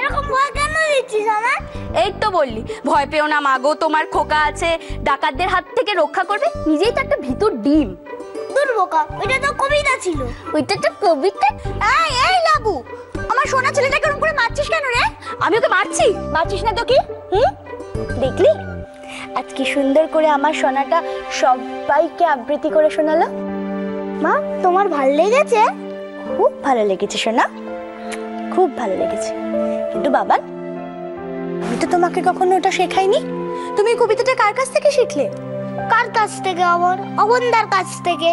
এরকম ভয় কেন দিচ্ছিস আমার? এই তো বললি ভয় পেও না মাগো, তোমার খোকা আছে, ডাকাতদের হাত থেকে রক্ষা করবে। নিজেই তো একটা ভিতর ডিম। দূর বোকা, ওইটা তো কবিতা ছিল। ওইটা একটা কবিতা? এই লাবু, আমার সোনা ছেলেটাকে ওরকম করে মারছিস কেন রে? আমি ওকে মারছি? মারছিস না তো কি? দেখলি আজ কি সুন্দর করে আমার সোনাটা সবাইকে আবৃত্তি করে শোনালো। মা, তোমার ভালো লেগেছে? খুব ভালো লেগেছে সোনা, খুব ভালো লেগেছে। কিন্তু বাবা, আমি তো তোমাকে কখনো ওটা শেখাইনি। তুমি কবিতাটা কার কাছ থেকে শিখলে? কার কাছ থেকে? অবন্দার কাছ থেকে।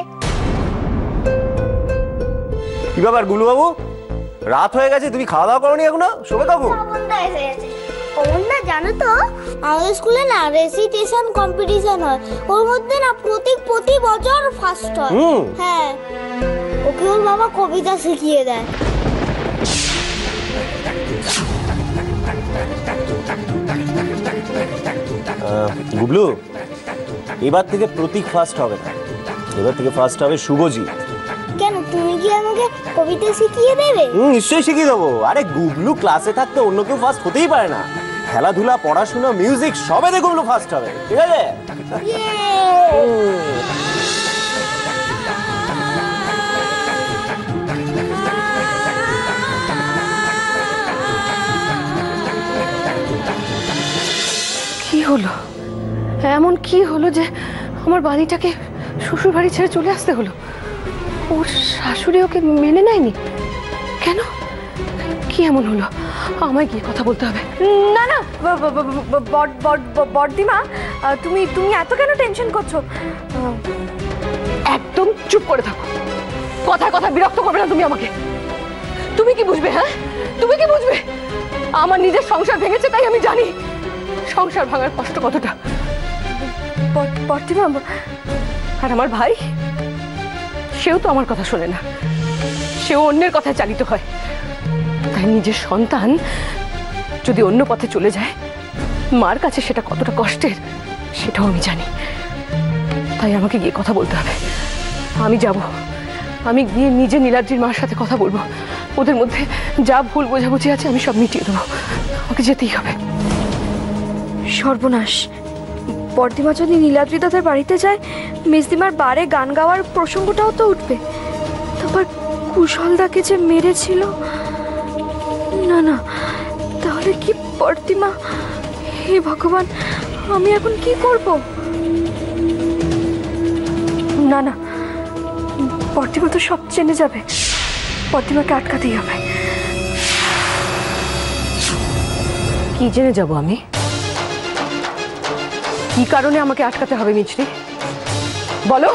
কি ব্যাপার গুলু বাবু, রাত হয়ে গেছে, তুমি খাওয়া দাওয়া করোনি এখনো? শোবে কখন? অবন্দা এসে গেছে। অবন্দা, জানো তো আমাদের স্কুলে না রেসিটেশন কম্পিটিশন হয়, ওর মধ্যে না প্রতি বছর ফার্স্ট হয়। হ্যাঁ, ওকে ওর বাবা কবিতা শিখিয়ে দেয়। গুবলু, এবার থেকে প্রতীক ফার্স্ট হবে না, এবার থেকে ফার্স্ট হবে শুভজিৎ। কেন, তুমি কি আমাকে কবিতা শিখিয়ে দেবে? নিশ্চয়ই শিখিয়ে দেবো। আরে গুবলু ক্লাসে থাকতে অন্য কেউ ফার্স্ট হতেই পারে না। খেলাধুলা, পড়াশোনা, মিউজিক সবেতে গুবলু ফার্স্ট হবে, ঠিক আছে? কি হলো? এমন কি হলো যে আমার বাড়িটাকে শ্বশুর বাড়ি ছেড়ে চলে আসতে হলো? ওর শাশুড়ি ওকে মেনে নেয়নি কেন? কি এমন হলো? আমায় গিয়ে কথা বলতে হবে। না না বড়দিমা, তুমি এত কেন টেনশন করছো? একদম চুপ করে থাকো, কথায় কথায় বিরক্ত করবে না তুমি আমাকে। তুমি কি বুঝবে? হ্যাঁ, তুমি কি বুঝবে? আমার নিজের সংসার ভেঙেছে, তাই আমি জানি সংসার ভাঙার কষ্ট কতটা। বড়দিমা, আর আমার ভাই, সেও তো আমার কথা শোনে না, সেও অন্যের কথায় চালিত হয়। তাই নিজের সন্তান যদি অন্য পথে চলে যায়, মার কাছে সেটা কতটা কষ্টের সেটাও আমি জানি। তাই আমাকে গিয়ে কথা বলতে হবে। আমি যাব, আমি গিয়ে নিজে নীলাদ্রির মার সাথে কথা বলবো। ওদের মধ্যে যা ভুল বোঝাবুঝি আছে আমি সব মিটিয়ে দেবো। আমাকে যেতেই হবে। সর্বনাশ, বড়দিমা যদি নীলাদ্রি দাদার বাড়িতে যায়, মেজদিমার বারে গান গাওয়ার প্রসঙ্গটাও তো উঠবে। তারপর কুশলদাকে যে মেরেছিল, না না, তাহলে কি বড়দিমা? হে ভগবান, আমি এখন কি করব? না না, বড়দিমা তো সব জেনে যাবে, বড়দিমাকে আটকাতেই হবে। কি জেনে যাব আমি? কি কারণে আমাকে আটকাতে হবে মিছরি? বলো।